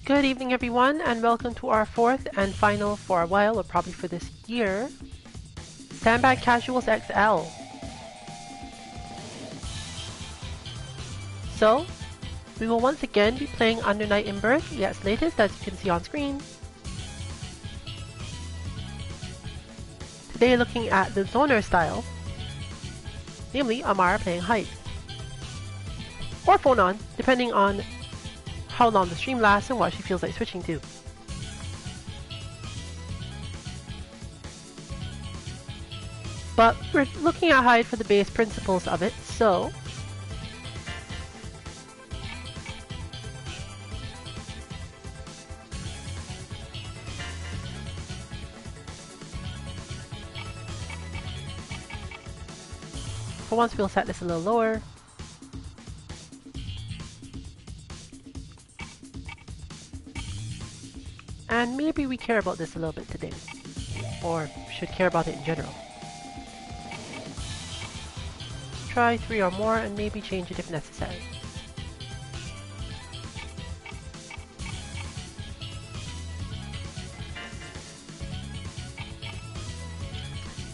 Good evening everyone, and welcome to our fourth and final for a while, or probably for this year, Sandbag Casuals XL. So, we will once again be playing Under Night in Birth, yes, latest, as you can see on screen. Today looking at the Zoner style, namely Amara playing Hyde. Or phone on, depending on how long the stream lasts and what she feels like switching to. But we're looking at Hyde for the base principles of it, so for once we'll set this a little lower. And maybe we care about this a little bit today, or should care about it in general. Try 3 or more and maybe change it if necessary.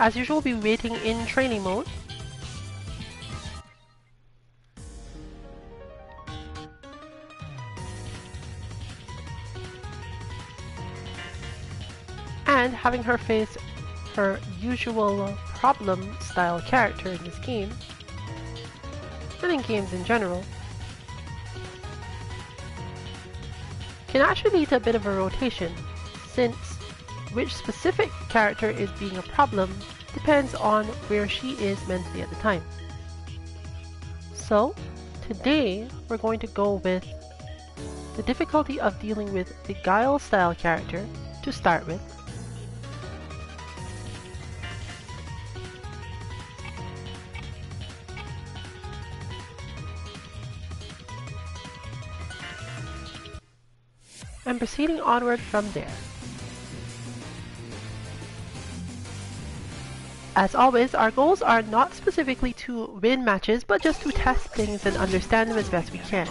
As usual, we'll be waiting in training mode. And having her face her usual problem style character in this game, and in games in general, can actually lead to a bit of a rotation, since which specific character is being a problem depends on where she is mentally at the time. So, today we're going to go with the difficulty of dealing with the Guile style character to start with. And proceeding onward from there. As always, our goals are not specifically to win matches, but just to test things and understand them as best we can.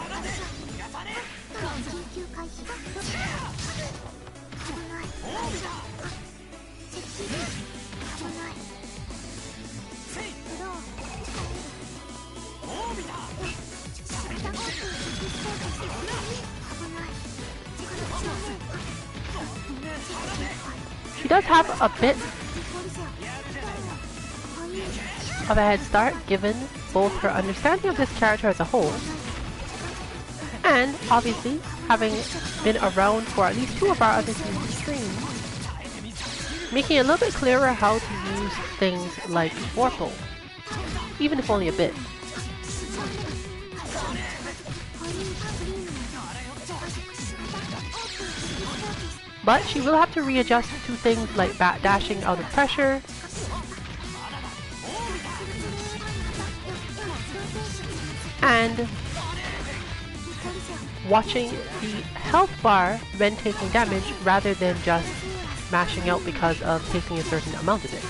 She does have a bit of a head start given both her understanding of this character as a whole and obviously having been around for at least 2 of our other streams, making it a little bit clearer how to use things like Warple, even if only a bit. But she will have to readjust to things like backdashing out of pressure, and watching the health bar when taking damage rather than just mashing out because of taking a certain amount of it.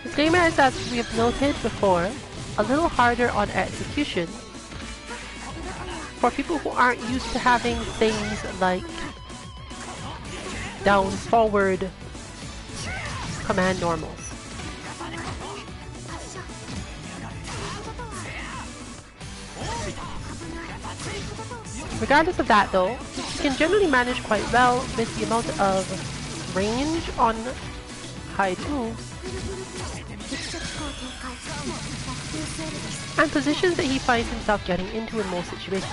This game is, as we have noted before, a little harder on execution for people who aren't used to having things like down forward command normals. Regardless of that though, you can generally manage quite well with the amount of range on Hyde moves, and positions that he finds himself getting into in most situations.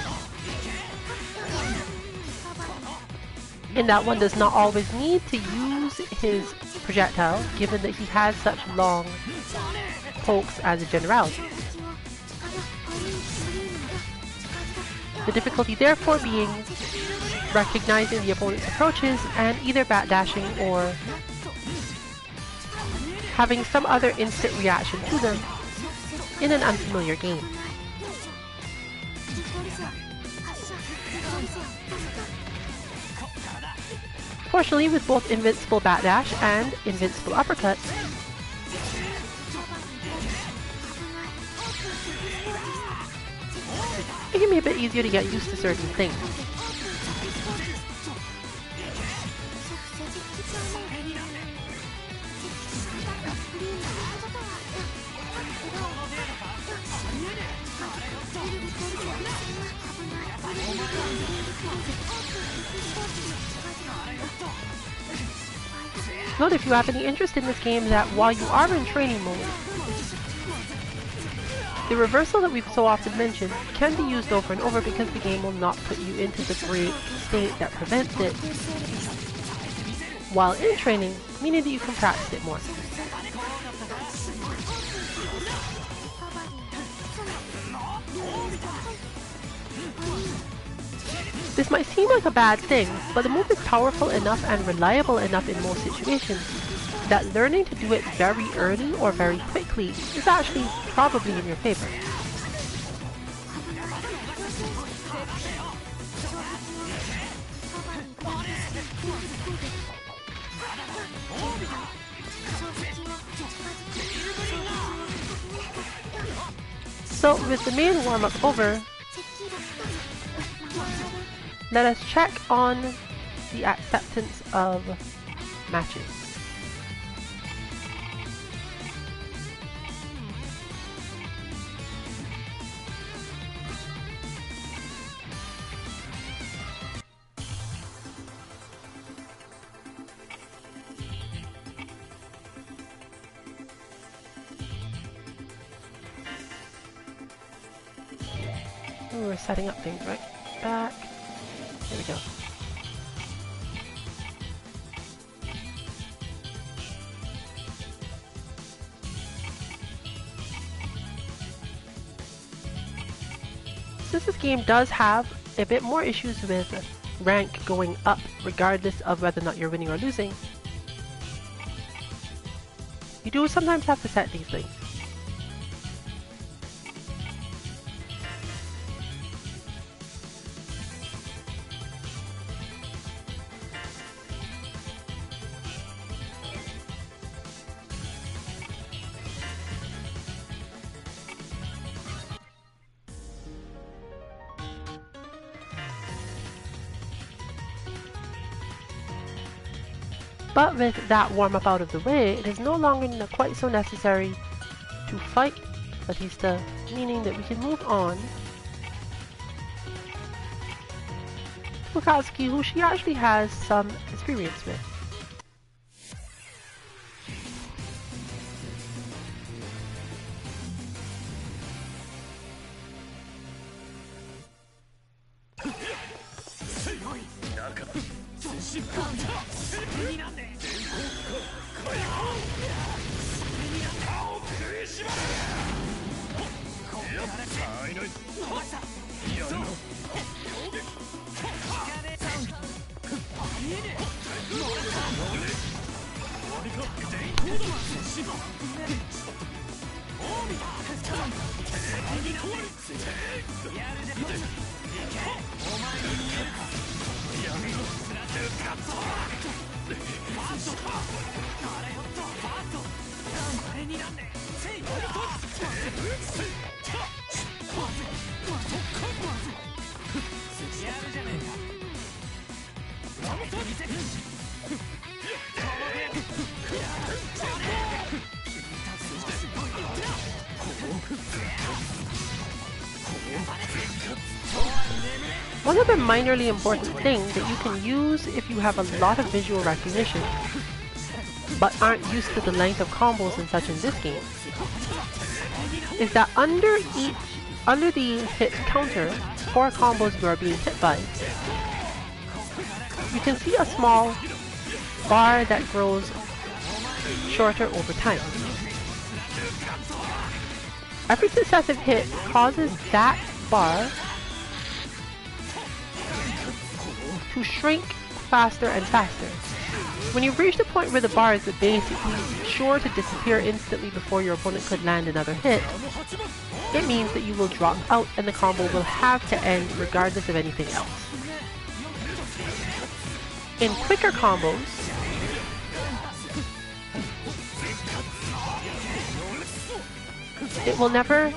In that one does not always need to use his projectile, given that he has such long pokes as a generality. The difficulty therefore being recognizing the opponent's approaches and either backdashing or having some other instant reaction to them in an unfamiliar game. Fortunately, with both invincible backdash and invincible uppercuts, it can be a bit easier to get used to certain things. Note, if you have any interest in this game, that while you are in training mode, the reversal that we've so often mentioned can be used over and over because the game will not put you into the great state that prevents it while in training, meaning that you can practice it more. This might seem like a bad thing, but the move is powerful enough and reliable enough in most situations that learning to do it very early or very quickly is actually probably in your favor. So with the main warm-up over, let us check on the acceptance of matches. Ooh, we're setting up things right back. There we go. Since this game does have a bit more issues with rank going up regardless of whether or not you're winning or losing, you do sometimes have to set these things. But with that warm-up out of the way, it is no longer quite so necessary to fight Batista, meaning that we can move on to Akatsuki, who she actually has some experience with. One other minorly important thing that you can use if you have a lot of visual recognition but aren't used to the length of combos and such in this game, is that under the hit counter for combos you are being hit by, you can see a small bar that grows shorter over time. Every successive hit causes that bar to shrink faster and faster. When you've reached the point where the bar is basically sure to disappear instantly before your opponent could land another hit, it means that you will drop out and the combo will have to end regardless of anything else. In quicker combos, it will never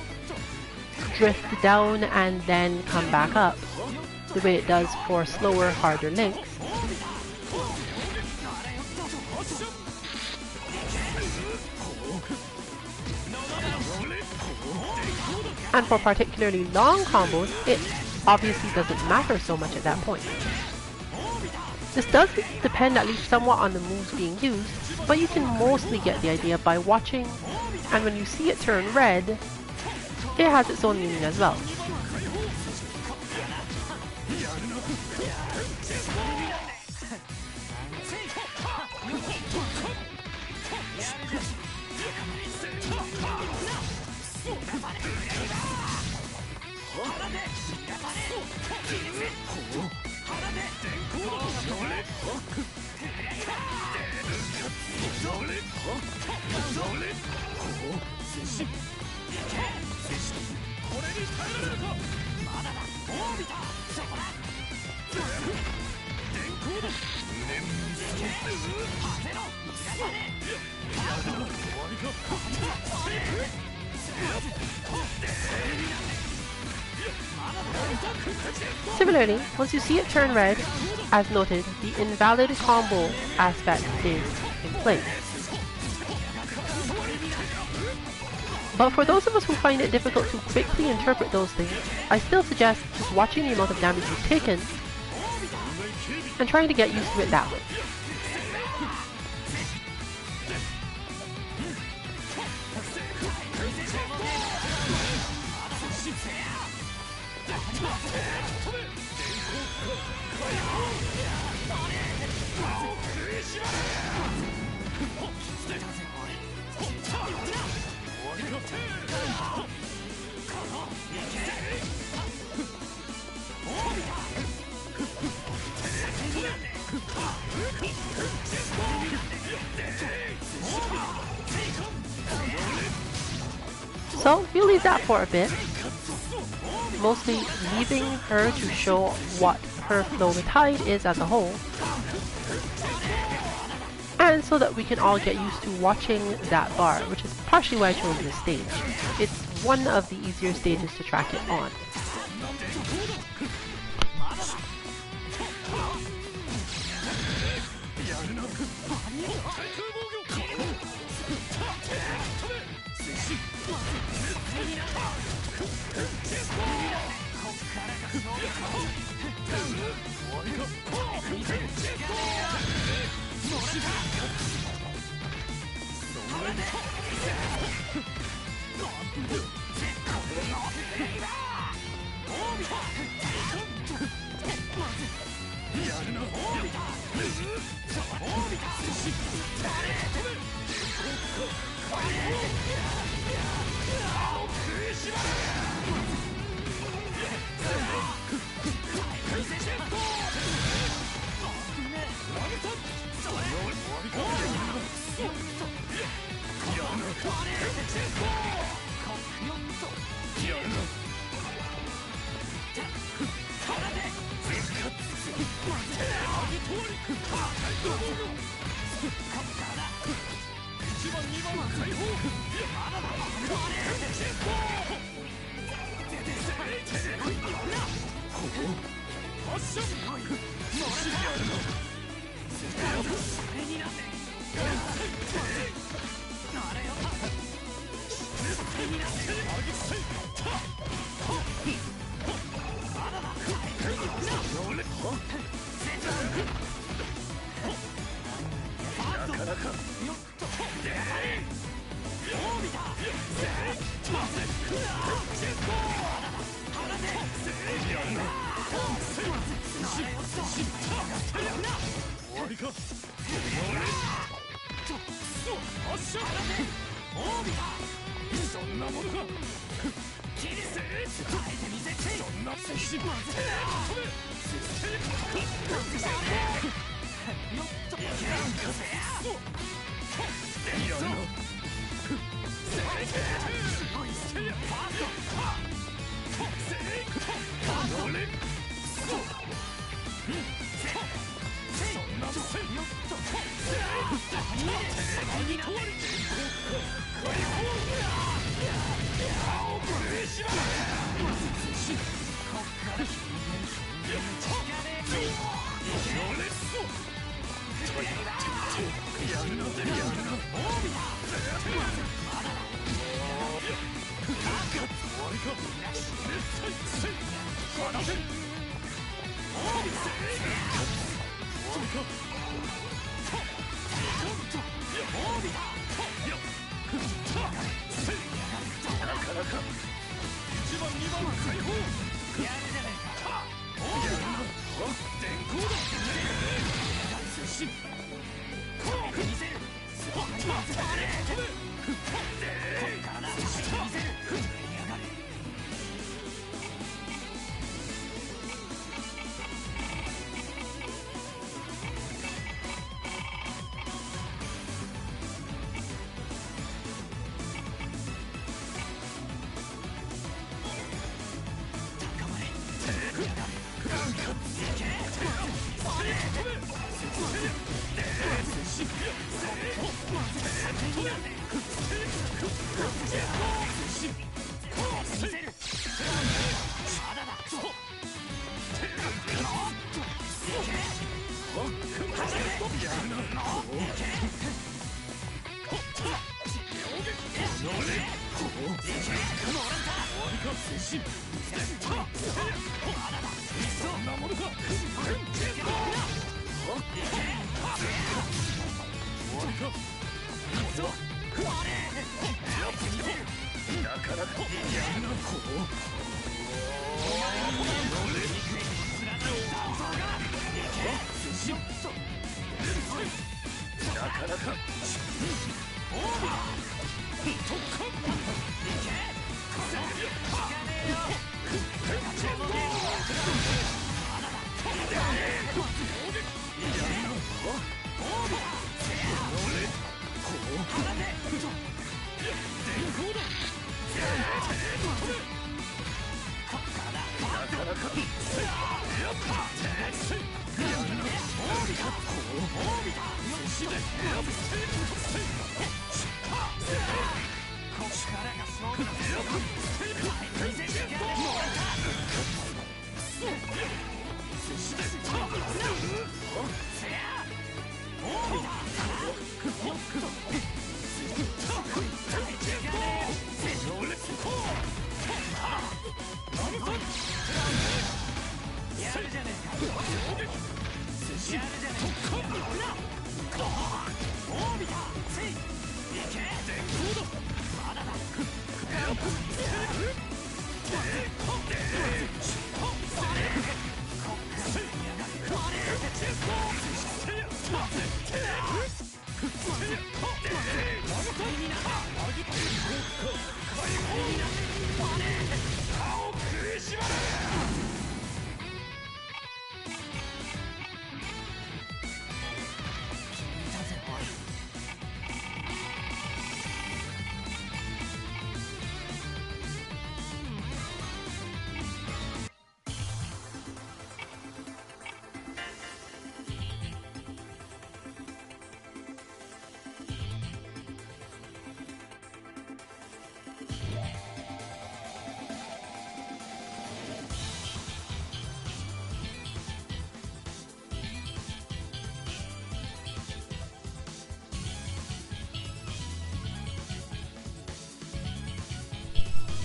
drift down and then come back up the way it does for slower, harder links. And for particularly long combos, it obviously doesn't matter so much at that point. This does depend at least somewhat on the moves being used, but you can mostly get the idea by watching, and when you see it turn red, it has its own meaning as well. Similarly, once you see it turn red, as noted, the invalid combo aspect is in place. But for those of us who find it difficult to quickly interpret those things, I still suggest just watching the amount of damage you've taken and trying to get used to it that way. So we'll leave that for a bit, mostly leaving her to show what her flow with Hyde is as a whole, and so that we can all get used to watching that bar, which is partially why I chose this stage. It's one of the easier stages to track it on.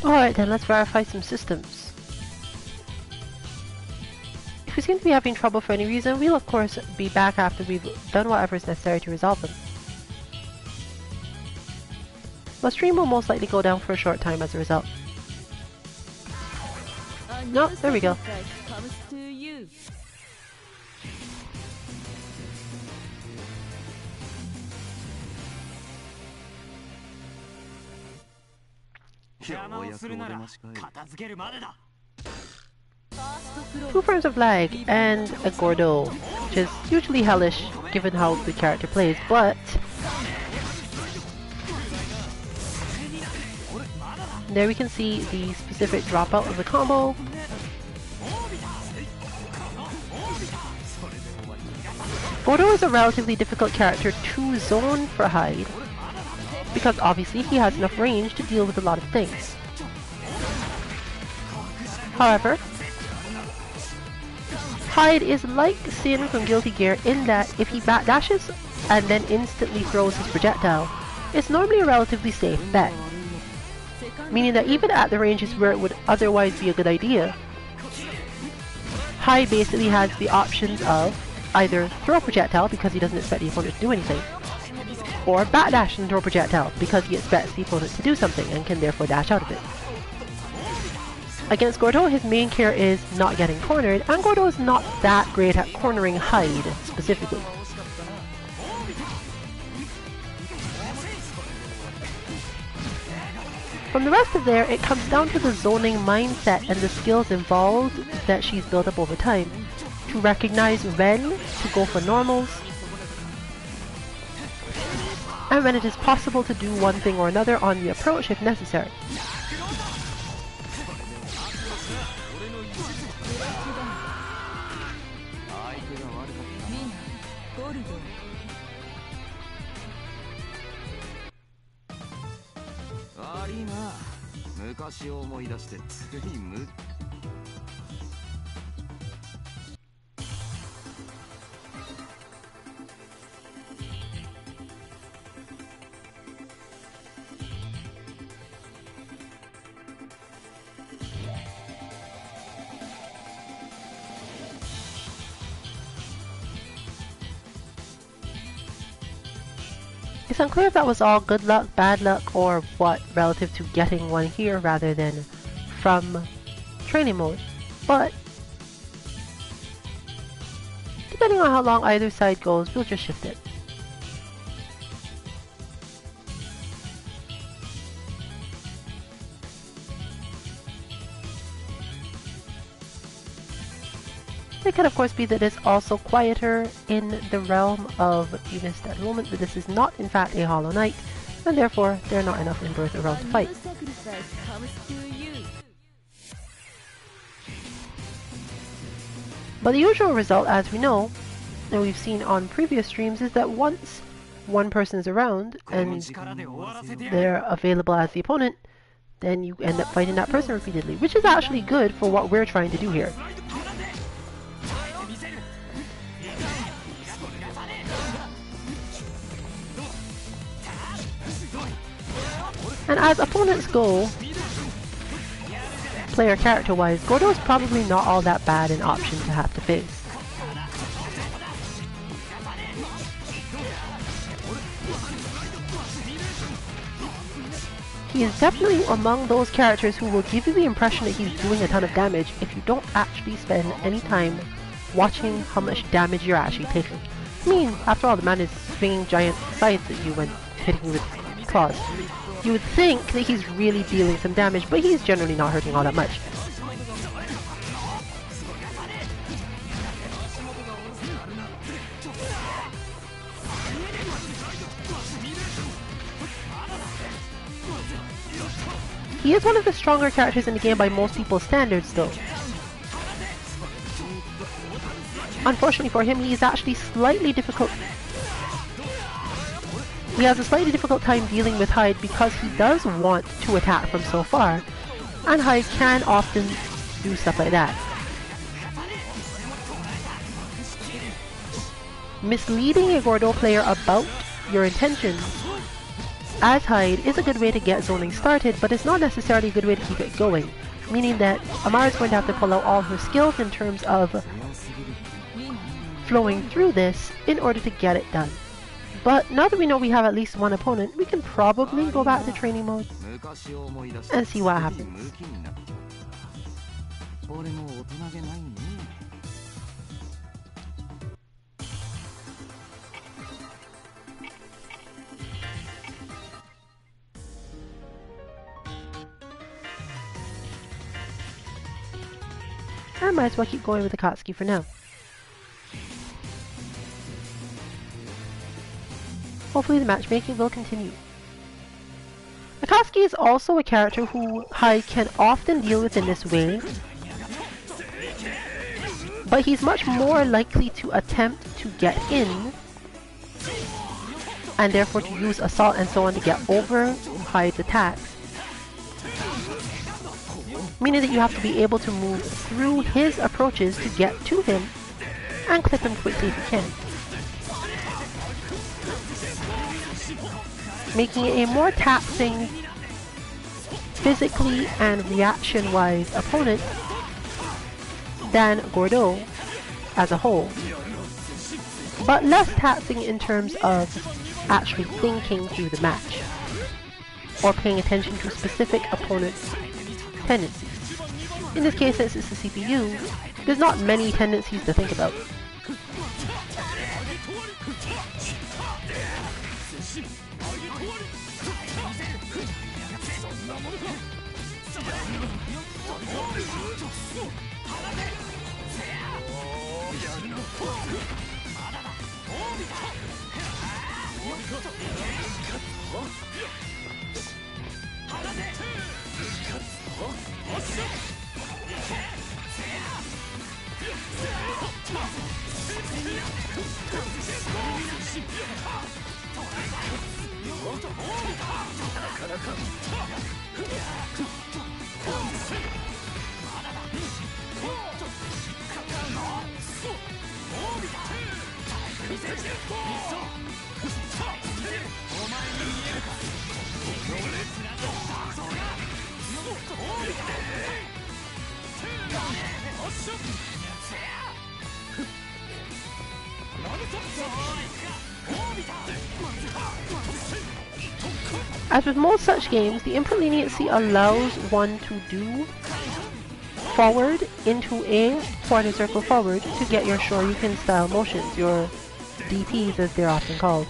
Alright then, let's verify some systems. If we seem to be having trouble for any reason, we'll of course be back after we've done whatever is necessary to resolve them. My stream will most likely go down for a short time as a result. No, there we go. 2 frames of lag and a Gordo, which is usually hellish given how the character plays, but there we can see the specific dropout of the combo. Gordo is a relatively difficult character to zone for Hyde, because obviously he has enough range to deal with a lot of things. However, Hyde is like Sin from Guilty Gear in that if he backdashes and then instantly throws his projectile, it's normally a relatively safe bet. Meaning that even at the ranges where it would otherwise be a good idea, Hyde basically has the options of either throw a projectile because he doesn't expect the opponent to do anything, or backdash and throw a projectile because he expects the opponent to do something and can therefore dash out of it. Against Gordo, his main care is not getting cornered, and Gordo is not that great at cornering Hyde specifically. From the rest of there, it comes down to the zoning mindset and the skills involved that she's built up over time to recognize when to go for normals and when it is possible to do one thing or another on the approach if necessary. It's unclear if that was all good luck, bad luck, or what relative to getting one here rather than from training mode, but depending on how long either side goes, we'll just shift it. It can of course be that it's also quieter in the realm of UNIST at the moment, but this is not in fact a Hollow Knight, and therefore there are not enough in Birth around to fight. But the usual result, as we know, and we've seen on previous streams, is that once one person is around and they're available as the opponent, then you end up fighting that person repeatedly, which is actually good for what we're trying to do here. And as opponents go, player character-wise, Gordo is probably not all that bad an option to have to face. He is definitely among those characters who will give you the impression that he's doing a ton of damage if you don't actually spend any time watching how much damage you're actually taking. I mean, after all, the man is swinging giant scythes at you when hitting you with claws. You would think that he's really dealing some damage, but he's generally not hurting all that much. He is one of the stronger characters in the game by most people's standards, though. Unfortunately for him, he is actually slightly difficult. He has a slightly difficult time dealing with Hyde because he does want to attack from so far, and Hyde can often do stuff like that. Misleading a Gordo player about your intentions as Hyde is a good way to get zoning started, but it's not necessarily a good way to keep it going, meaning that Amara is going to have to pull out all her skills in terms of flowing through this in order to get it done. But now that we know we have at least one opponent, we can probably go back to training mode and see what happens. I might as well keep going with Akatsuki for now. Hopefully the matchmaking will continue. Akatsuki is also a character who Hyde can often deal with in this way, but he's much more likely to attempt to get in, and therefore to use assault and so on to get over Hyde's attacks. Meaning that you have to be able to move through his approaches to get to him and clip him quickly if you can. Making it a more taxing physically and reaction-wise opponent than Gordeau as a whole, but less taxing in terms of actually thinking through the match or paying attention to specific opponents' tendencies. In this case, since it's the CPU, there's not many tendencies to think about. As with most such games, the input leniency allows one to do forward into a quarter circle forward to get your Shoryuken style motions, your DPs as they're often called.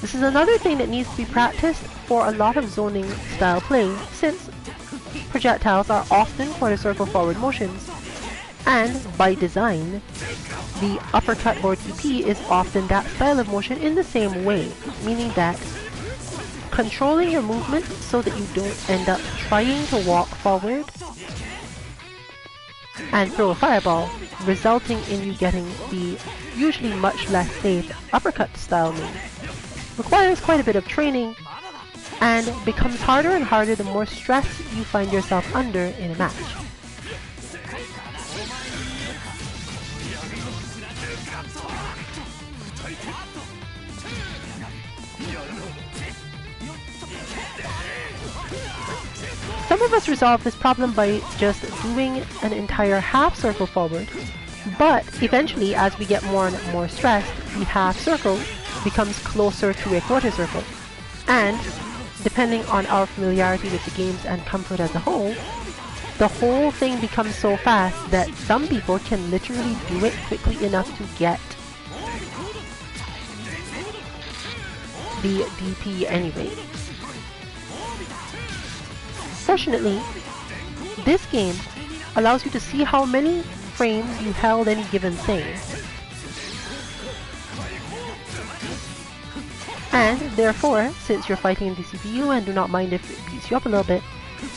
This is another thing that needs to be practiced for a lot of zoning style play, since projectiles are often quarter circle forward motions, and by design, the uppercut or DP is often that style of motion in the same way, meaning that controlling your movement so that you don't end up trying to walk forward and throw a fireball, resulting in you getting the usually much less safe uppercut style move, requires quite a bit of training and becomes harder and harder the more stress you find yourself under in a match. Some of us resolve this problem by just doing an entire half circle forward, but eventually as we get more and more stressed, the half circle becomes closer to a quarter circle, and depending on our familiarity with the games and comfort as a whole, the whole thing becomes so fast that some people can literally do it quickly enough to get the DP anyway. Fortunately, this game allows you to see how many frames you held any given thing. And therefore, since you're fighting the CPU and do not mind if it beats you up a little bit,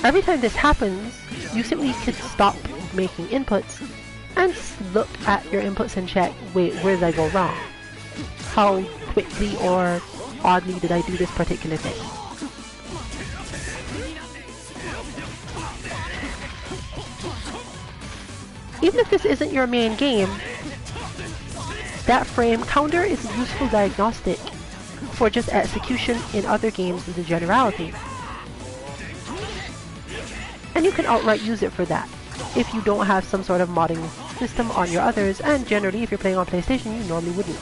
every time this happens, you simply could stop making inputs and look at your inputs and check, wait, where did I go wrong? How quickly or oddly did I do this particular thing? Even if this isn't your main game, that frame counter is a useful diagnostic for just execution in other games as a generality. And you can outright use it for that, if you don't have some sort of modding system on your others, and generally if you're playing on PlayStation, you normally wouldn't.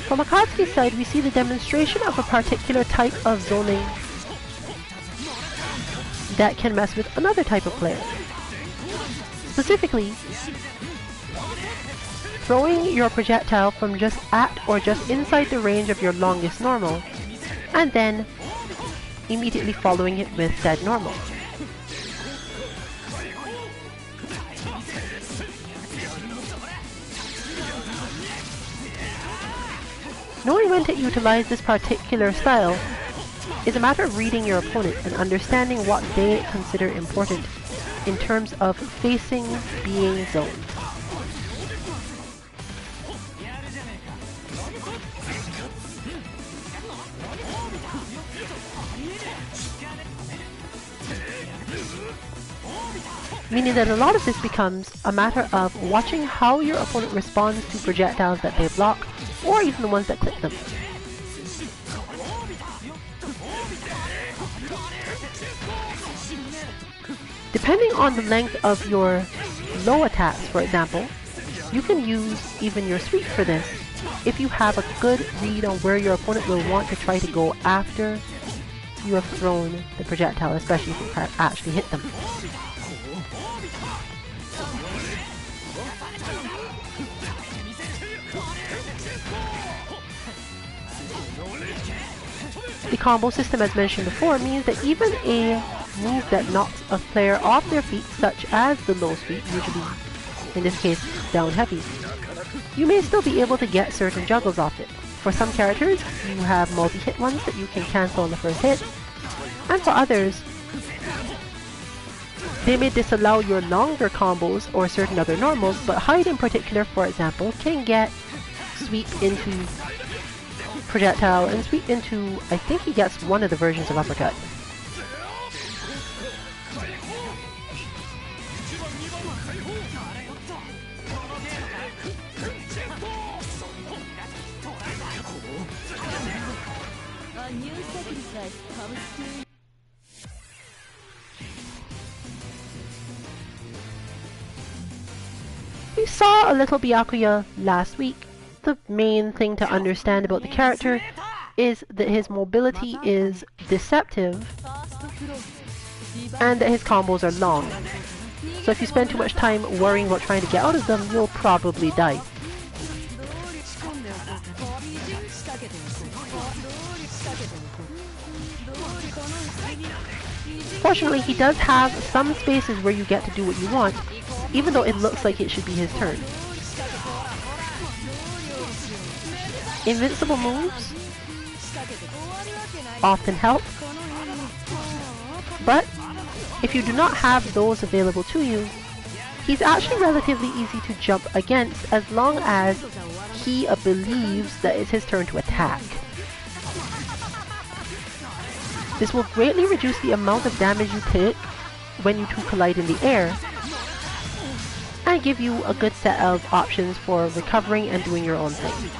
From Akatsuki's side, we see the demonstration of a particular type of zoning that can mess with another type of player. Specifically, throwing your projectile from just at or just inside the range of your longest normal, and then immediately following it with said normal. Knowing when to utilize this particular style is a matter of reading your opponent and understanding what they consider important in terms of facing being zoned. Meaning that a lot of this becomes a matter of watching how your opponent responds to projectiles that they block, or even the ones that clip them. Depending on the length of your low attacks, for example, you can use even your sweep for this if you have a good read on where your opponent will want to try to go after you have thrown the projectile, especially if you can actually hit them. The combo system, as mentioned before, means that even a move that knocks a player off their feet, such as the low sweep, usually in this case down heavy, you may still be able to get certain juggles off it. For some characters, you have multi-hit ones that you can cancel on the first hit, and for others, they may disallow your longer combos or certain other normals, but Hyde in particular, for example, can get sweep into projectile and sweep into, I think he gets one of the versions of uppercut. We saw a little Byakuya last week. The main thing to understand about the character is that his mobility is deceptive and that his combos are long. So if you spend too much time worrying about trying to get out of them, you'll probably die. Fortunately, he does have some spaces where you get to do what you want, even though it looks like it should be his turn. Invincible moves often help, but if you do not have those available to you, he's actually relatively easy to jump against as long as he believes that it's his turn to attack. This will greatly reduce the amount of damage you take when you two collide in the air, and give you a good set of options for recovering and doing your own thing.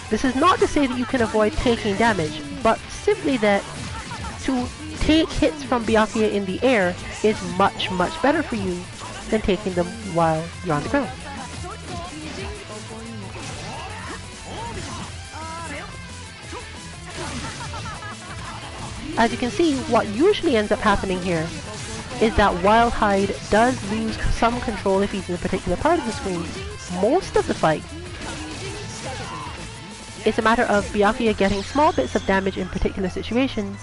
This is not to say that you can avoid taking damage, but simply that to take hits from Byakuya in the air is much, much better for you than taking them while you're on the ground. As you can see, what usually ends up happening here is that while Hyde does lose some control if he's in a particular part of the screen, most of the fight, it's a matter of Byakuya getting small bits of damage in particular situations,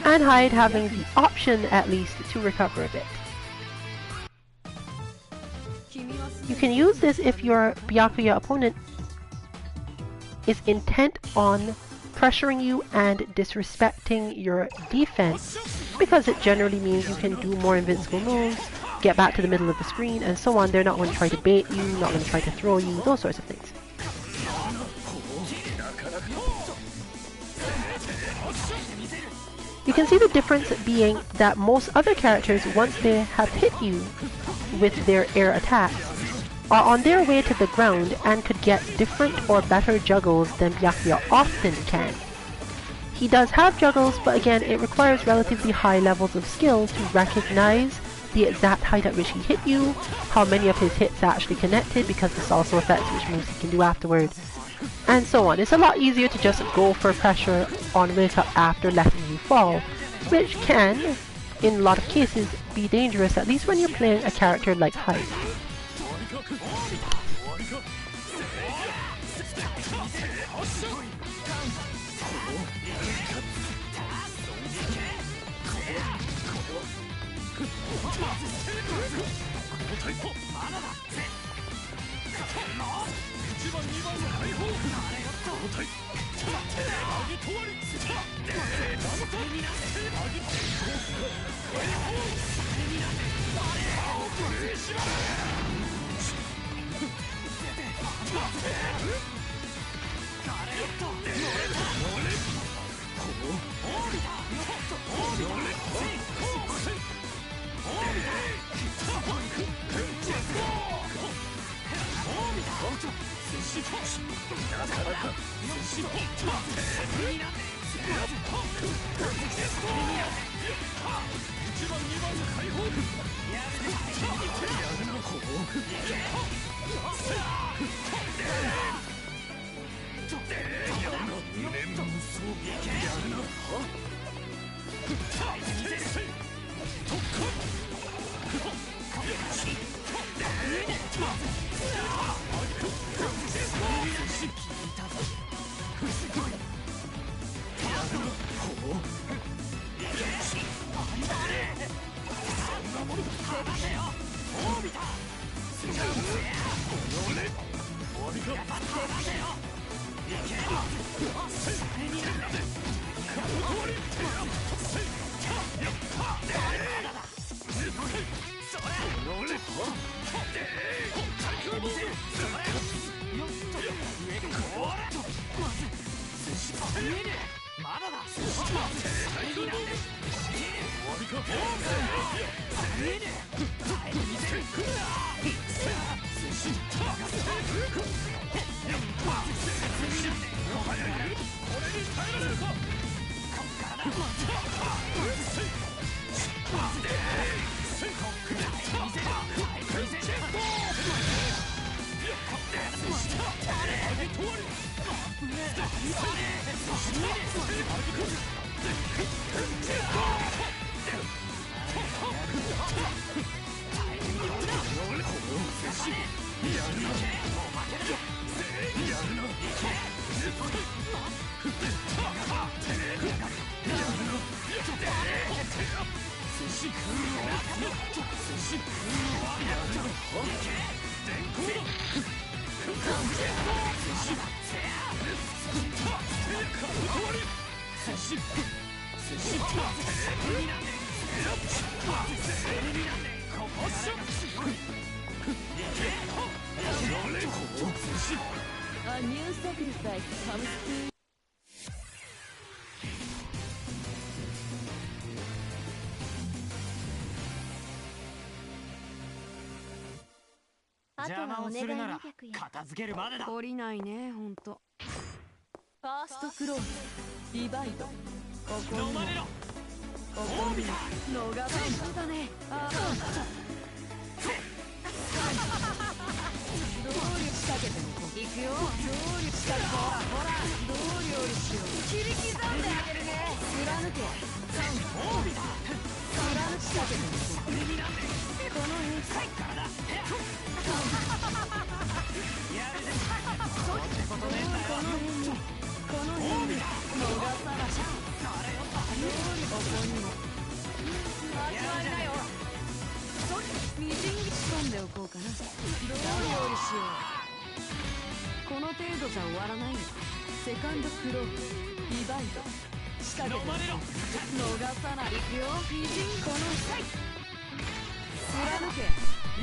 and Hyde having the option, at least, to recover a bit. You can use this if your Byakuya opponent is intent on pressuring you and disrespecting your defense, because it generally means you can do more invincible moves, get back to the middle of the screen, and so on. They're not going to try to bait you, not going to try to throw you, those sorts of things. You can see the difference being that most other characters, once they have hit you with their air attacks, are on their way to the ground and could get different or better juggles than Byakuya often can. He does have juggles, but again, it requires relatively high levels of skill to recognize the exact height at which he hit you, how many of his hits actually connected, because this also affects which moves he can do afterward, and so on. It's a lot easier to just go for pressure on wake up after letting you fall, which can, in a lot of cases, be dangerous, at least when you're playing a character like Hyde. A new sacrifice comes to 邪魔をするなら片付けるまでだ。懲りないね、ほんと。ファーストクローズ、ディバイド。ここにも、ここにも、逃がそうだね。ああ。どうり仕掛けても行くよ。どうり仕掛けて、ほらほら、どう料理しよう。切り刻んであげるね。貫け。貫き仕掛けてもこの辺からだ。みじん切り込んでおこうかな。どう料理しよう。この程度じゃ終わらないんだ。セカンドクローズ、ディバイド。仕掛けて逃さない。行くよ。みじんこの際。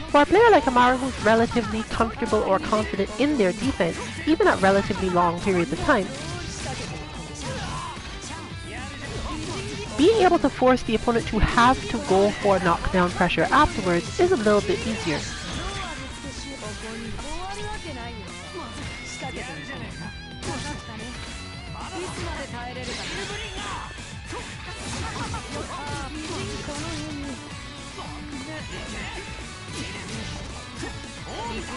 For a player like Amaru who's relatively comfortable or confident in their defense, even at relatively long periods of time, being able to force the opponent to have to go for knockdown pressure afterwards is a little bit easier.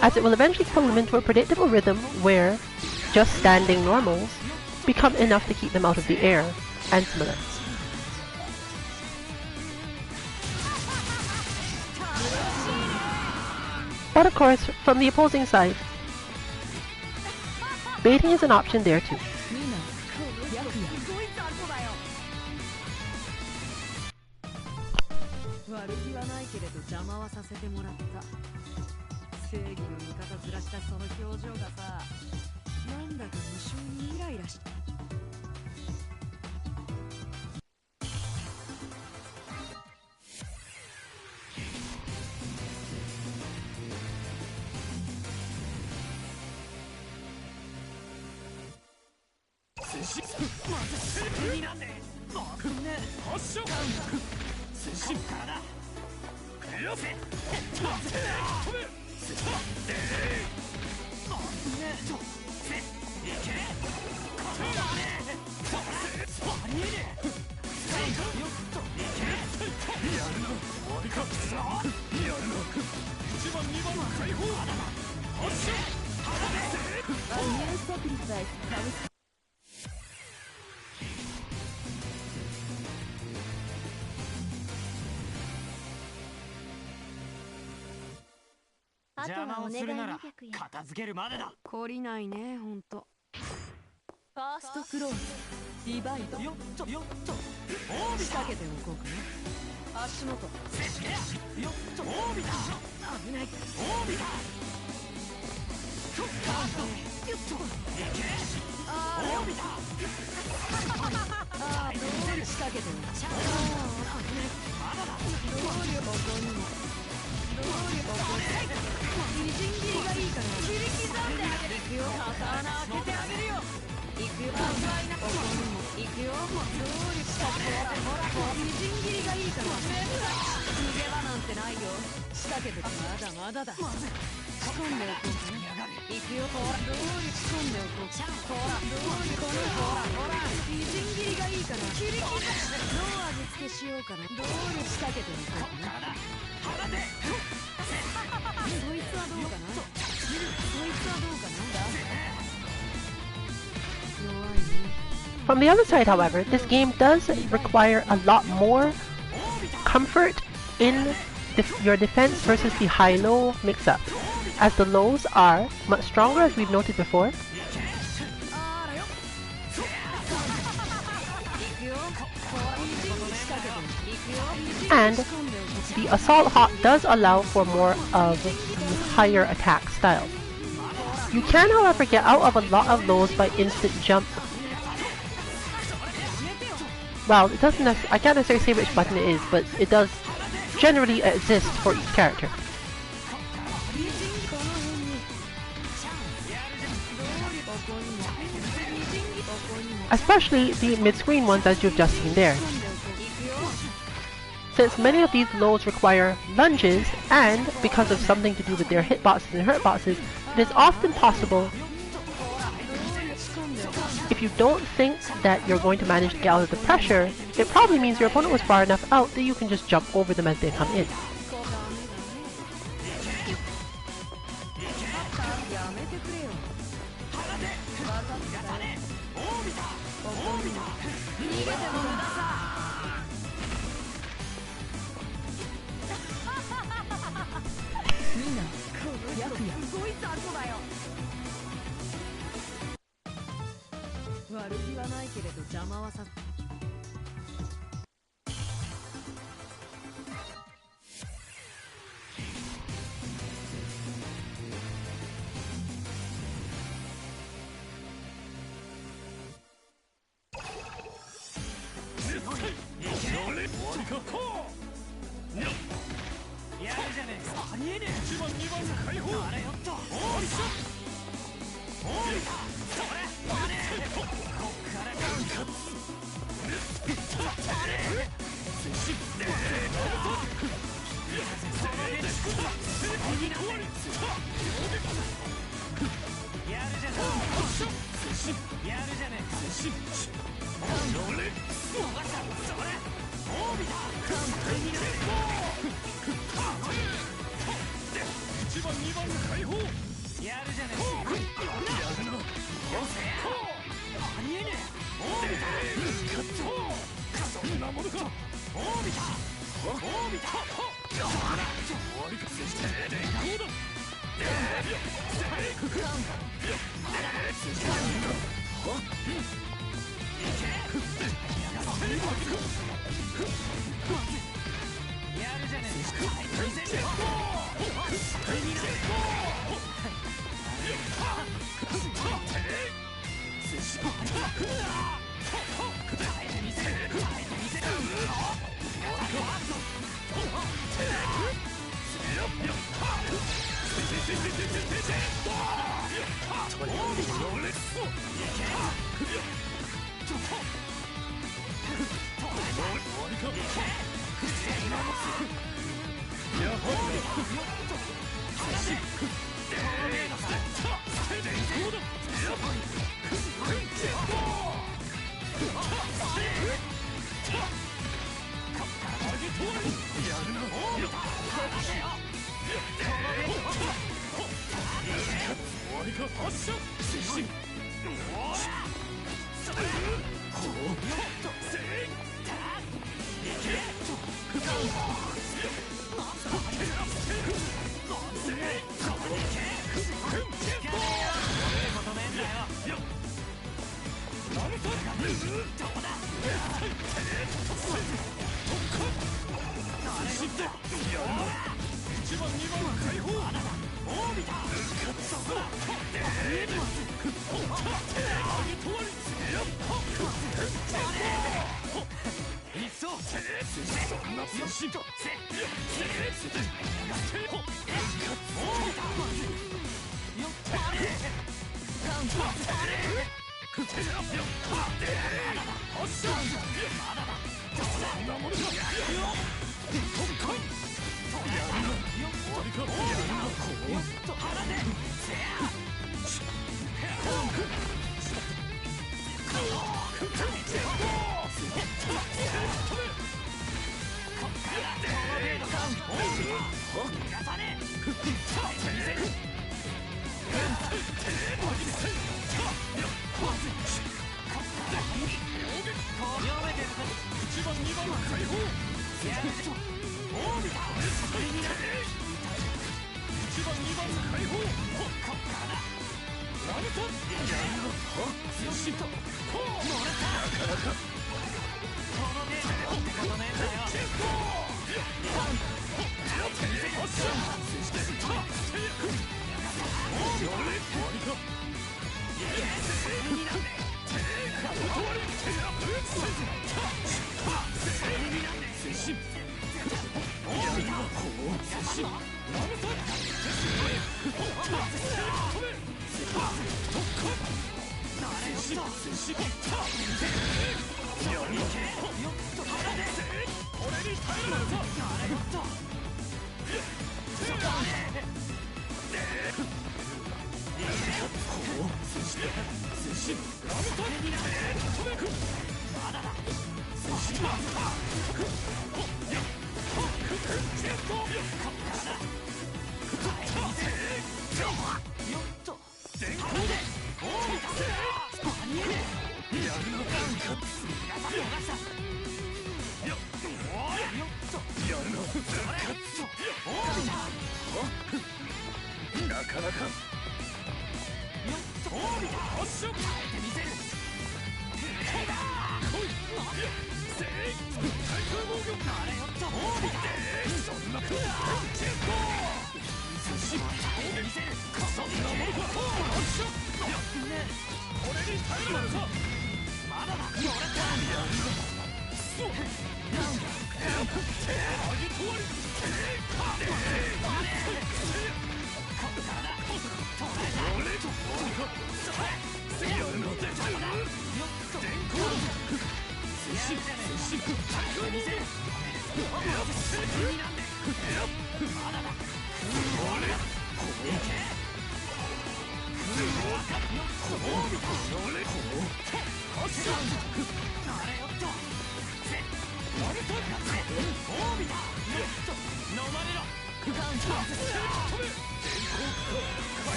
As it will eventually pull them into a predictable rhythm where just standing normals become enough to keep them out of the air, and similar. But of course, from the opposing side, baiting is an option there too. From the other side, however, this game does require a lot more comfort in your defense versus the high-low mix-up, as the lows are much stronger, as we've noted before. And the Assault Hawk does allow for more of the higher attack style. You can, however, get out of a lot of lows by instant jump. Well, it doesn't I can't necessarily say which button it is, but it does generally exist for each character. Especially the mid-screen ones, as you've just seen there. Since many of these lows require lunges, and because of something to do with their hitboxes and hurtboxes, it is often possible, if you don't think that you're going to manage to get out of the pressure, it probably means your opponent was far enough out that you can just jump over them as they come in. こ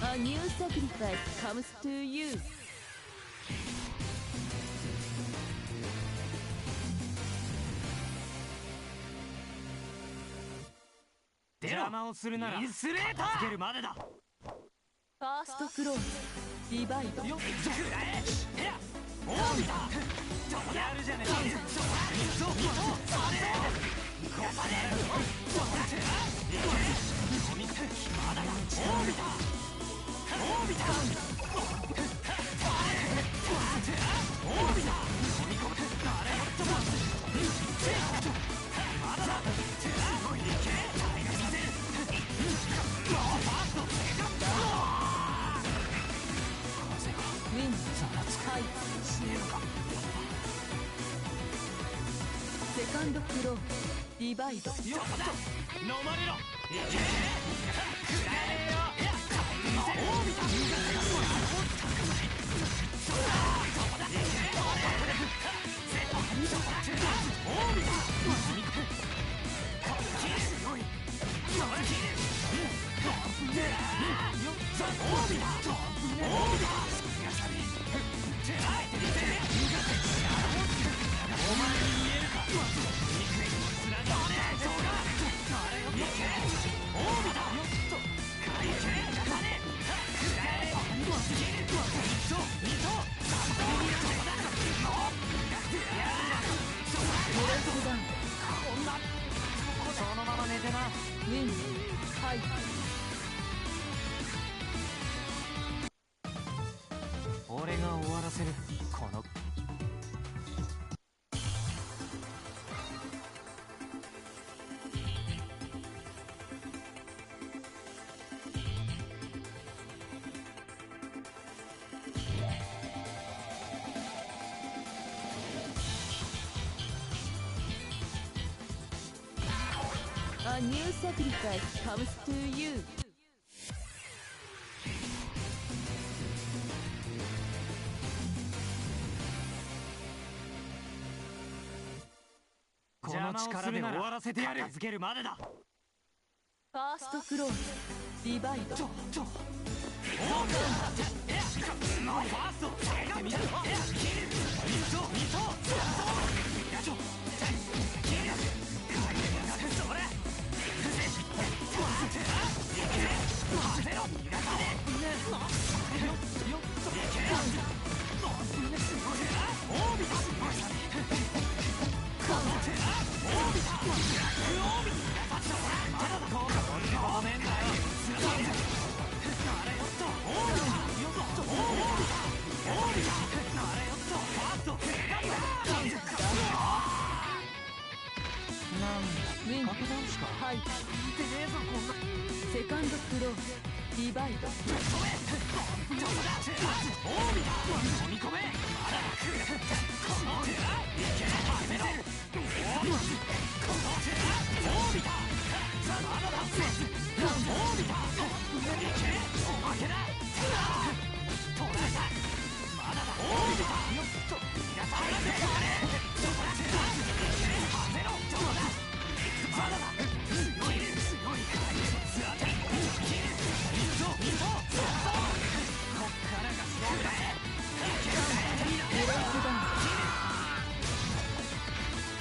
A new sacrifice comes to you. 邪魔をするならインスレーターつけるまでだ。ファーストクローズディバイド。よっくらえ。いやもう見た。やるじゃねえか。そうそれ。ここで。まだだ。もう見た。もう見た。もう見た。踏み込む。あれもっとまだだ。強いいけ。タイガーさせる。ファースト。ウィンハイセカンドクローディバイド。よっ飲まれろ。いけ食らえよ。いや大見た。大見た。そのまま寝てな。ウィンハイ俺が終わらせる。このA new sacrifice comes to you. この力で終わらせてやる。片付けるまでだ。ファーストクローズディバイド。ファースト手が見た。ウィンハイセカンドクローズディバイド。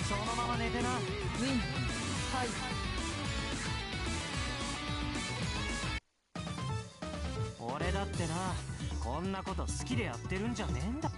そのまま寝てな。ウィンハイ俺だってな、こんなこと好きでやってるんじゃねえんだ。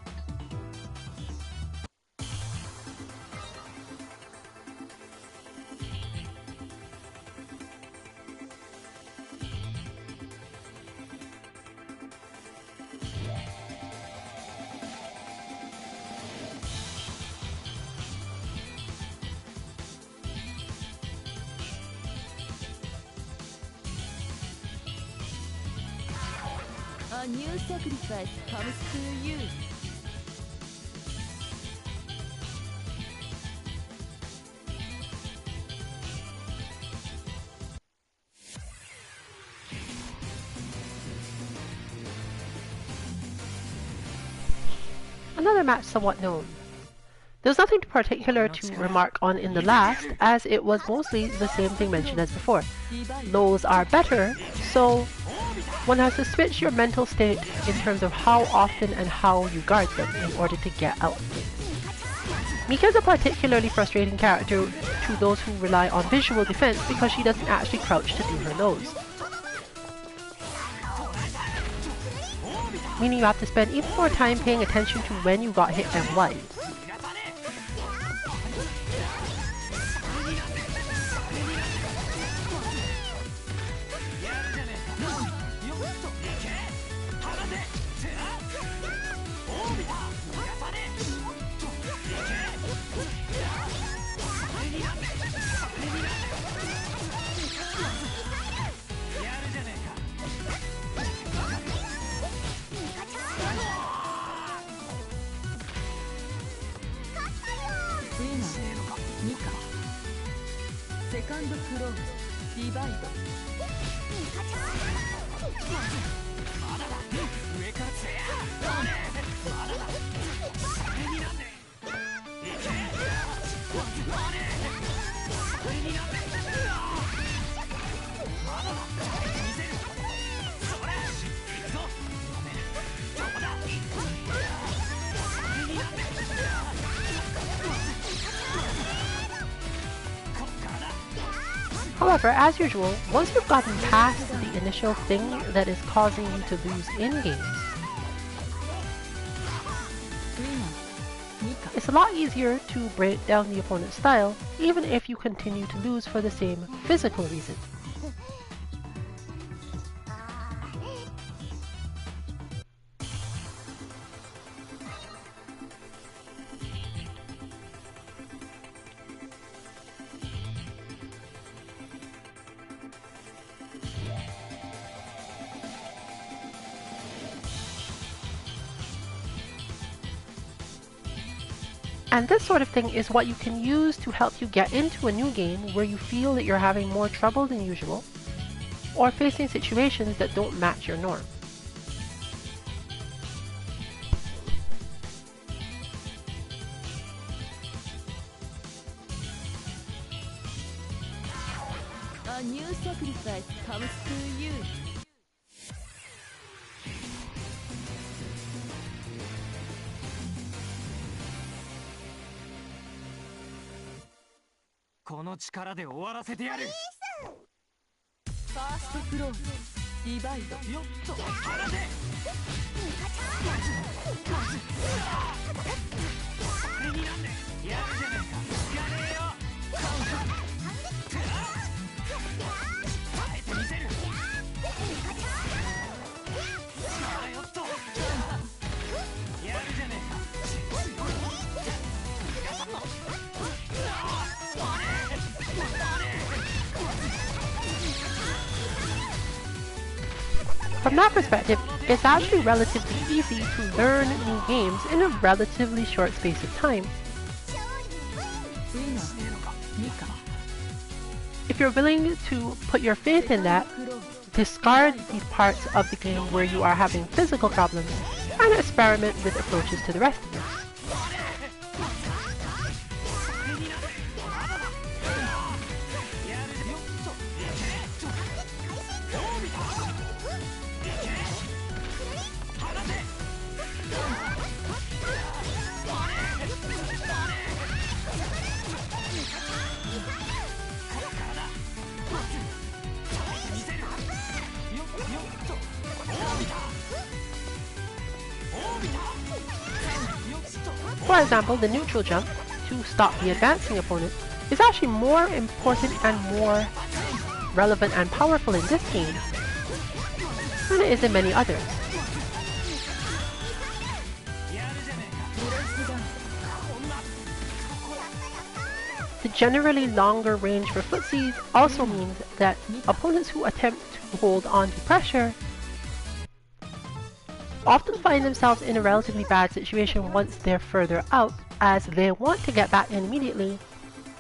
A new sacrifice comes to you. Another match somewhat known. There was nothing particular to remark on in the last, as it was mostly the same thing mentioned as before. Lows are better, so one has to switch your mental state in terms of how often and how you guard them in order to get out of things. Mika is a particularly frustrating character to those who rely on visual defense because she doesn't actually crouch to do her nose. Meaning you have to spend even more time paying attention to when you got hit and why. Mika Second Close Divide まだだ However, as usual, once you've gotten past the initial thing that is causing you to lose in games, it's a lot easier to break down the opponent's style, even if you continue to lose for the same physical reason. And this sort of thing is what you can use to help you get into a new game where you feel that you're having more trouble than usual, or facing situations that don't match your norm. A new sacrifice comes to you. この力で終わらせてやる。ファーストクローズ、ディバイド。よっと離せ。これになんでやるじゃねえか。やれよ。耐えてみせる。よっとやるじゃねえか。 From that perspective, it's actually relatively easy to learn new games in a relatively short space of time. If you're willing to put your faith in that, discard the parts of the game where you are having physical problems and experiment with approaches to the rest of it. For example, the neutral jump, to stop the advancing opponent, is actually more important and more relevant and powerful in this game than it is in many others. The generally longer range for footsies also means that opponents who attempt to hold on to pressure often find themselves in a relatively bad situation once they're further out, as they want to get back in immediately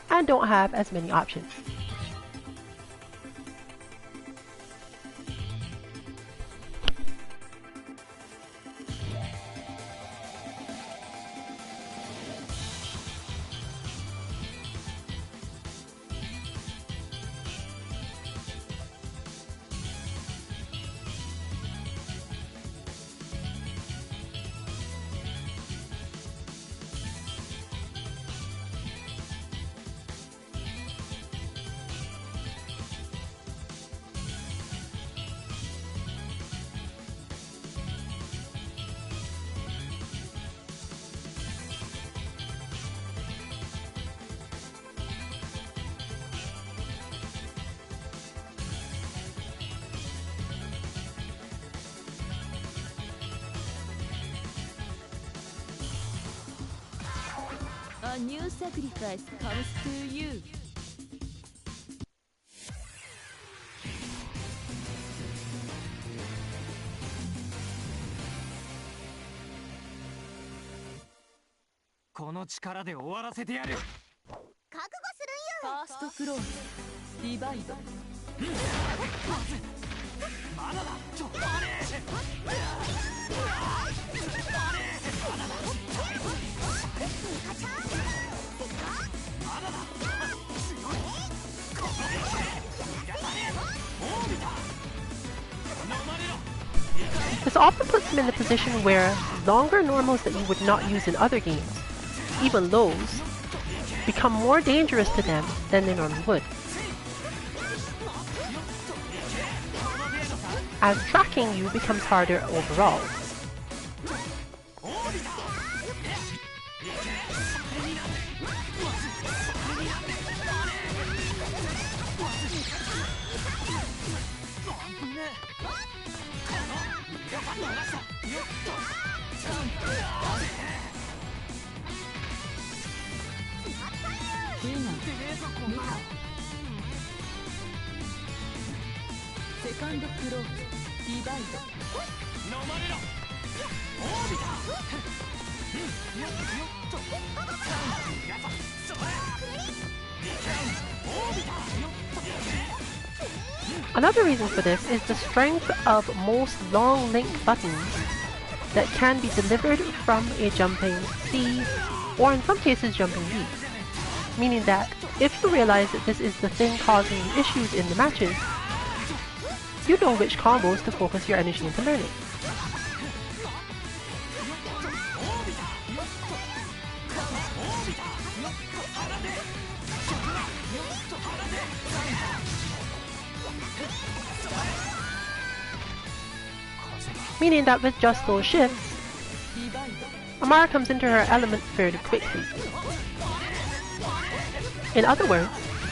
and don't have as many options. A new sacrifice comes to you. First close, divide. This often puts him in the position where longer normals that you would not use in other games, even lows, become more dangerous to them than they normally would. as tracking you becomes harder overall. Another reason for this is the strength of most long link buttons that can be delivered from a jumping C or in some cases jumping B. Meaning that if you realize that this is the thing causing issues in the matches, you know which combos to focus your energy into learning. Meaning that with just those shifts, Amara comes into her element fairly quickly. In other words,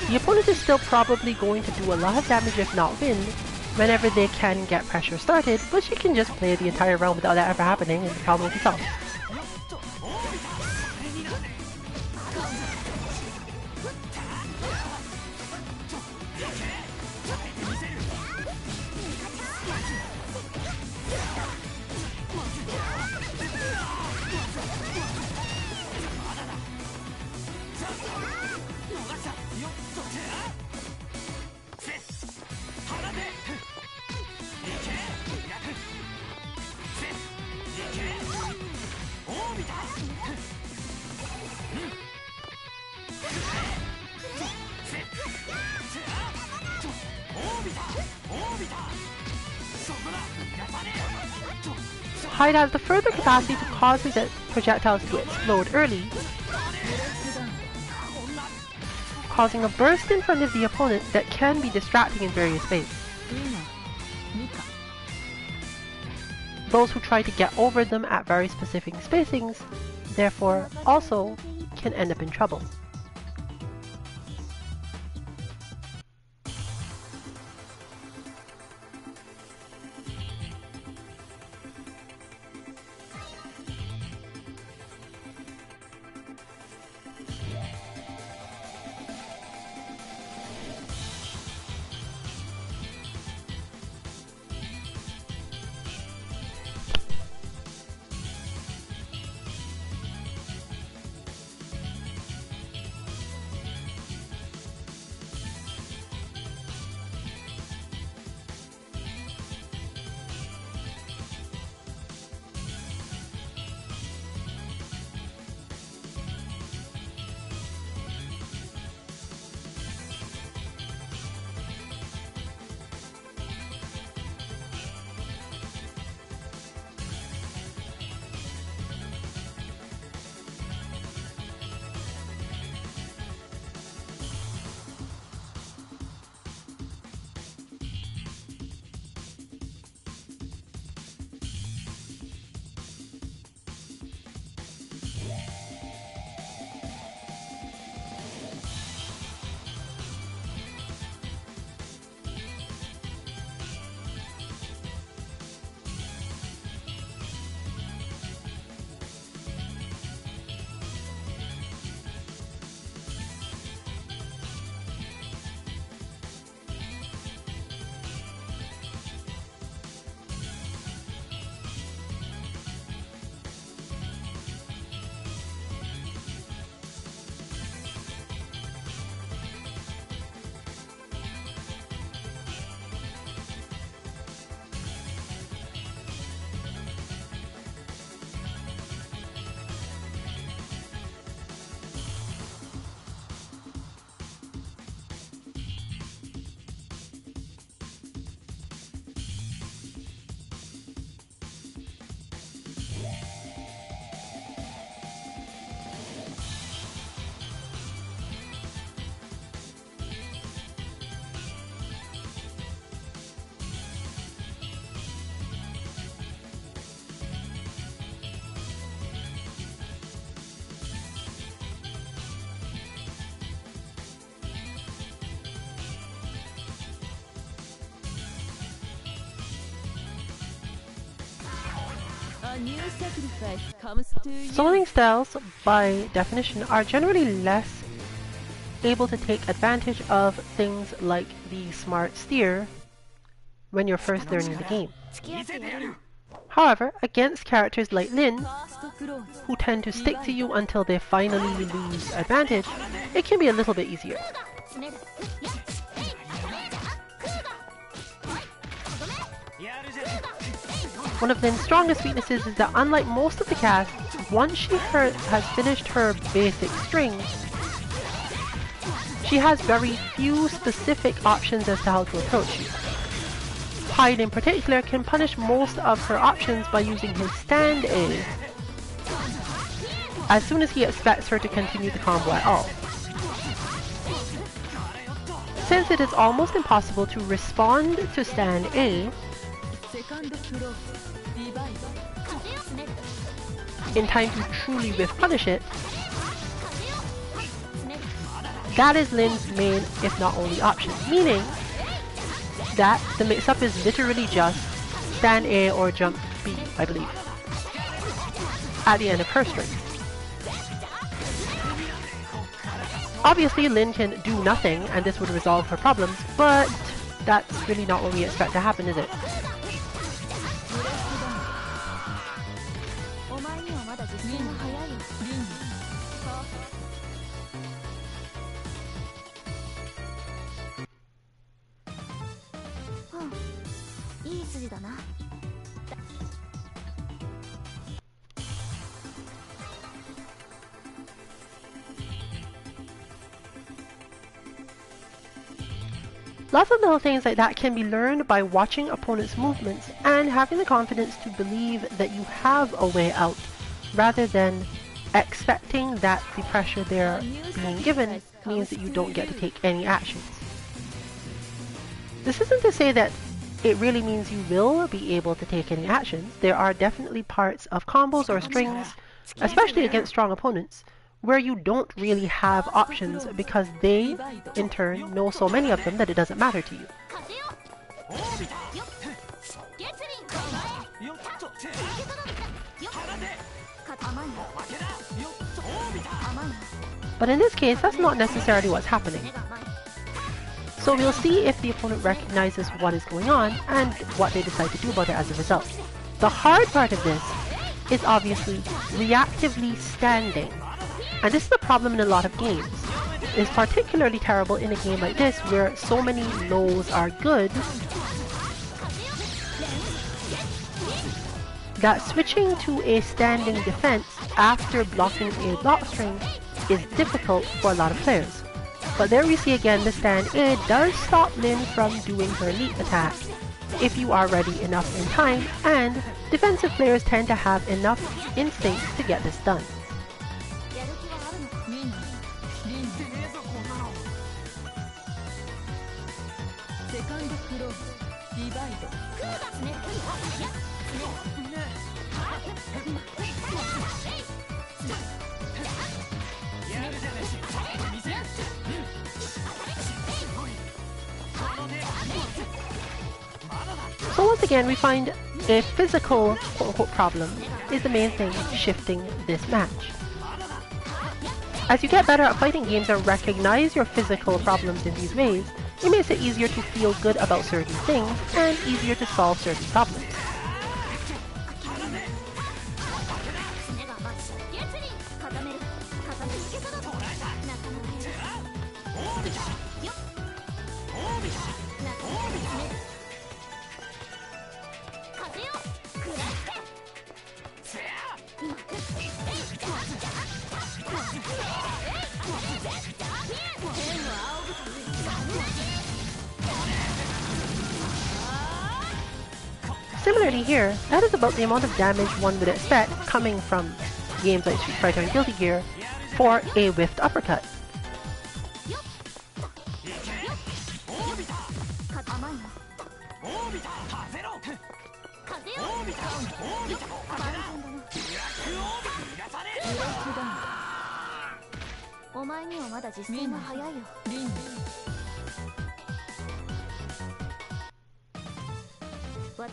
the opponent is still probably going to do a lot of damage if not win whenever they can get pressure started, but she can just play the entire round without that ever happening and the problem will be solved. Hyde has the further capacity to cause his projectiles to explode early, causing a burst in front of the opponent that can be distracting in various ways. Those who try to get over them at very specific spacings, therefore, also can end up in trouble. A new sacrifice comes to you. Soloing styles, by definition, are generally less able to take advantage of things like the smart steer when you're first learning the game. 見せてやる However, against characters like Lin, First close. who tend to stick to you until they finally lose advantage, it can be a little bit easier. One of Lin's strongest weaknesses is that unlike most of the cast, once she has finished her basic strings, she has very few specific options as to how to approach you. Hyde in particular can punish most of her options by using his stand A as soon as he expects her to continue the combo at all. Since it is almost impossible to respond to stand A Second close. Divide. in time to truly whiff punish it, that is Lin's main, if not only option, meaning that the mix-up is literally just stand A or jump B, I believe, at the end of her string. Obviously, Lin can do nothing and this would resolve her problems, but that's really not what we expect to happen, is it? お前にはまだ実践が早いよ。いい筋だな。Lots of little things like that can be learned by watching opponents' movements and having the confidence to believe that you have a way out, rather than expecting that the pressure they're being given means that you don't get to take any actions. This isn't to say that it really means you will be able to take any actions. There are definitely parts of combos or strings, especially against strong opponents, where you don't really have options because they, in turn, know so many of them that it doesn't matter to you. But in this case, that's not necessarily what's happening. So we'll see if the opponent recognizes what is going on and what they decide to do about it as a result. The hard part of this is obviously reactively standing. And this is a problem in a lot of games. It's particularly terrible in a game like this where so many lows are good that switching to a standing defense after blocking a block string is difficult for a lot of players. But there we see again the stand A does stop Lin from doing her leap attack if you are ready enough in time, and defensive players tend to have enough instinct to get this done. So once again, we find a physical quote-unquote problem is the main thing shifting this match. As you get better at fighting games and recognize your physical problems in these ways, it makes it easier to feel good about certain things and easier to solve certain problems. Similarly here, that is about the amount of damage one would expect coming from games like Street Fighter and Guilty Gear for a whiffed uppercut.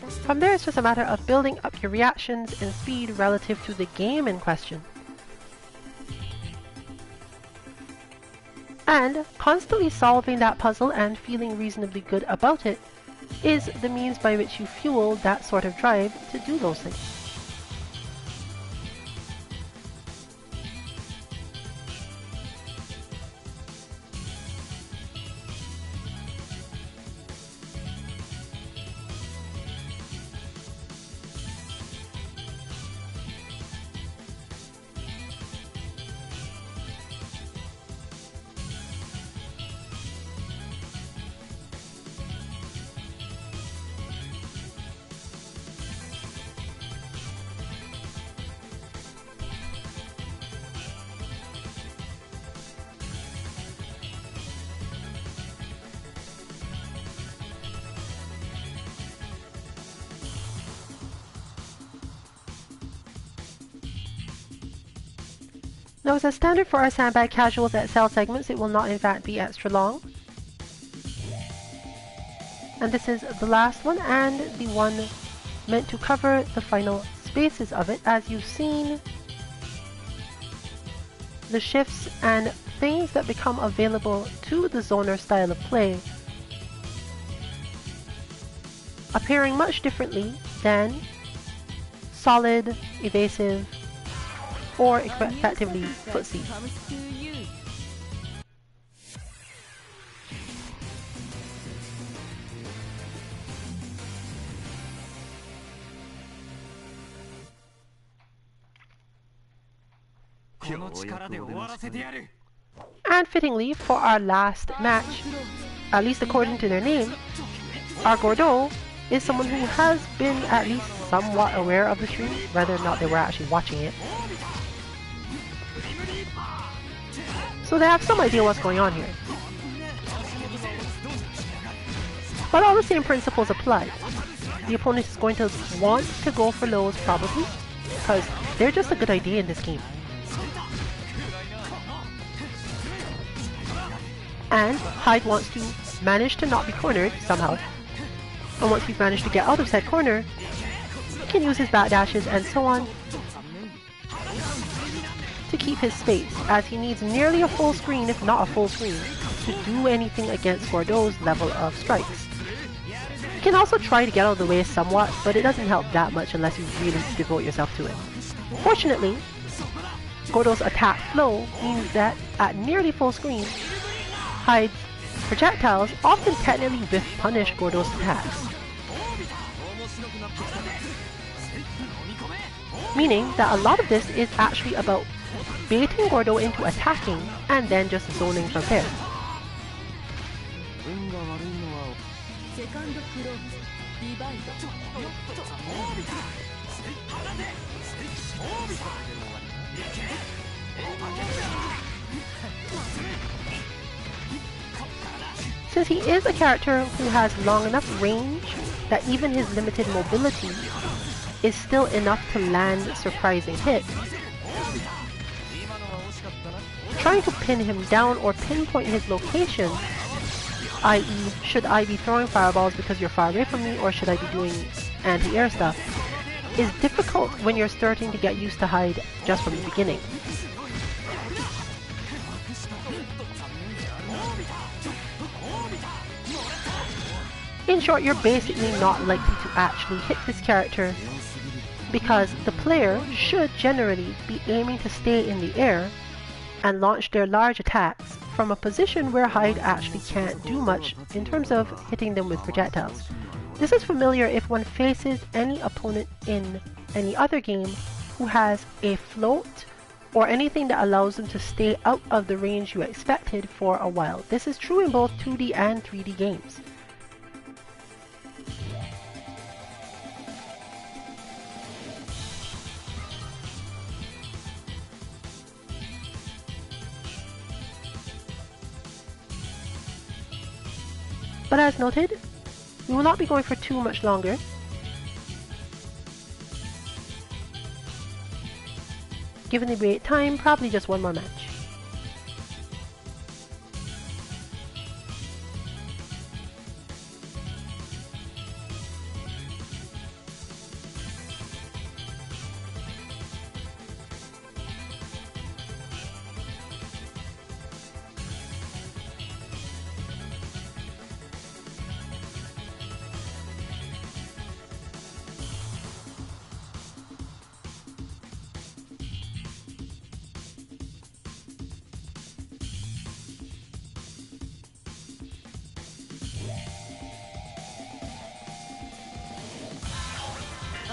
From there, it's just a matter of building up your reactions and speed relative to the game in question. And constantly solving that puzzle and feeling reasonably good about it is the means by which you fuel that sort of drive to do those things. Now, as a standard for our sandbag casuals that sell segments, it will not in fact be extra long. And this is the last one and the one meant to cover the final spaces of it. As you've seen, the shifts and things that become available to the zoner style of play appearing much differently than solid, evasive, or effectively footsie. And fittingly, for our last match, at least according to their name, our Gordeau is someone who has been at least somewhat aware of the stream, whether or not they were actually watching it. So they have some idea what's going on here. But all the same principles apply. The opponent is going to want to go for lows probably, because they're just a good idea in this game. And Hyde wants to manage to not be cornered somehow. And once he's managed to get out of said corner, he can use his backdashes and so on to keep his space, as he needs nearly a full screen, if not a full screen, to do anything against Gordeau's level of strikes. You can also try to get out of the way somewhat, but it doesn't help that much unless you really devote yourself to it. Fortunately, Gordeau's attack flow means that at nearly full screen, Hyde's projectiles often technically whiff punish Gordeau's attacks. Meaning that a lot of this is actually about baiting Gordeau into attacking and then just zoning from there. Since he is a character who has long enough range that even his limited mobility is still enough to land surprising hits, trying to pin him down or pinpoint his location, i.e. should I be throwing fireballs because you're far away from me, or should I be doing anti-air stuff, is difficult when you're starting to get used to Hyde just from the beginning. In short, you're basically not likely to actually hit this character because the player should generally be aiming to stay in the air and launch their large attacks from a position where Hyde actually can't do much in terms of hitting them with projectiles. This is familiar if one faces any opponent in any other game who has a float or anything that allows them to stay out of the range you expected for a while. This is true in both 2D and 3D games. But as noted, we will not be going for too much longer. Given the wait time, probably just one more match.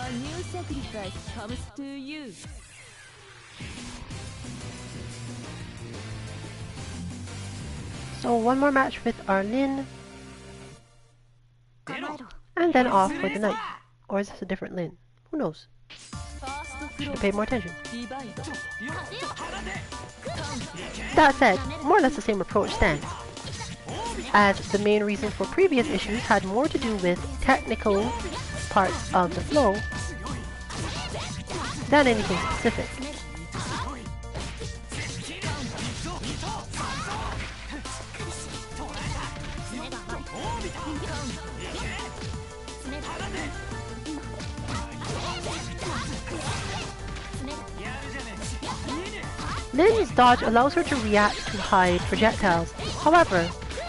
A new sacrifice comes to you. So one more match with our Lin, and then off for the night. Or is this a different Lin? Who knows? Should have paid more attention. That said, more or less the same approach stands, as the main reason for previous issues had more to do with technical parts of the flow than anything specific. Lin's dodge allows her to react to Hyde projectiles. However,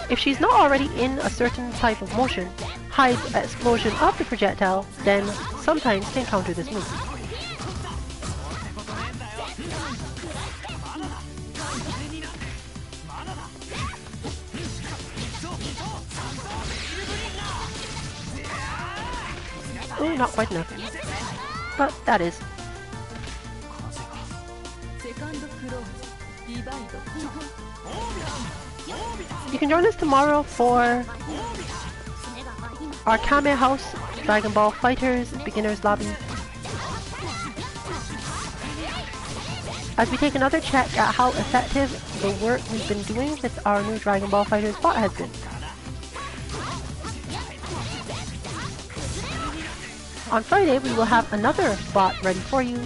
if she's not already in a certain type of motion, Hyde's explosion of the projectile then sometimes can counter this move. Oh, not quite enough. But that is. You can join us tomorrow for our Kame House Dragon Ball Fighters Beginners Lobby, as we take another check at how effective the work we've been doing with our new Dragon Ball Fighters bot has been. On Friday, we will have another bot ready for you,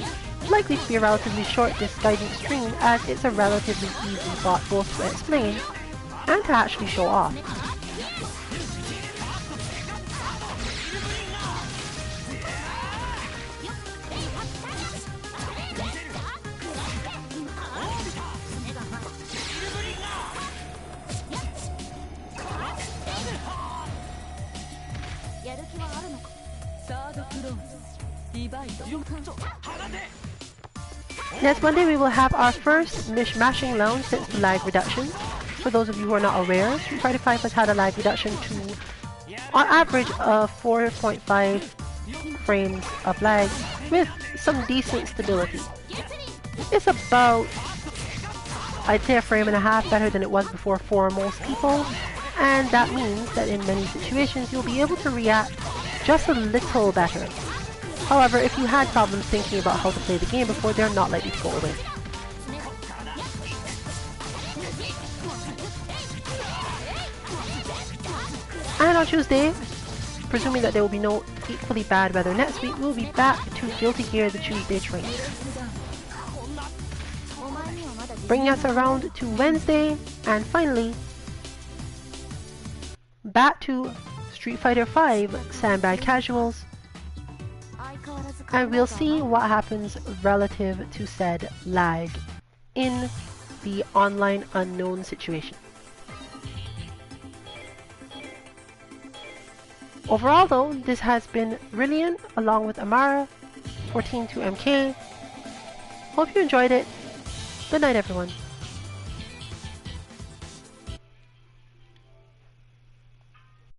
likely to be a relatively short guidance stream, as it's a relatively easy bot both to explain and to actually show off. Next Monday we will have our first mishmashing lounge since the lag reduction. For those of you who are not aware, Street Fighter V has had a lag reduction to, on average, of 4.5 frames of lag with some decent stability. It's about, I'd say, a frame and a half better than it was before for most people, and that means that in many situations you'll be able to react just a little better. However, if you had problems thinking about how to play the game before, they're not likely to go away. And on Tuesday, presuming that there will be no equally bad weather next week, we'll be back to Guilty Gear the Tuesday train, bringing us around to Wednesday, and finally back to Street Fighter V Sandbag Casuals, and we'll see what happens relative to said lag in the online unknown situation. Overall though, this has been brilliant along with Amara, 14 to MK. Hope you enjoyed it. Good night everyone.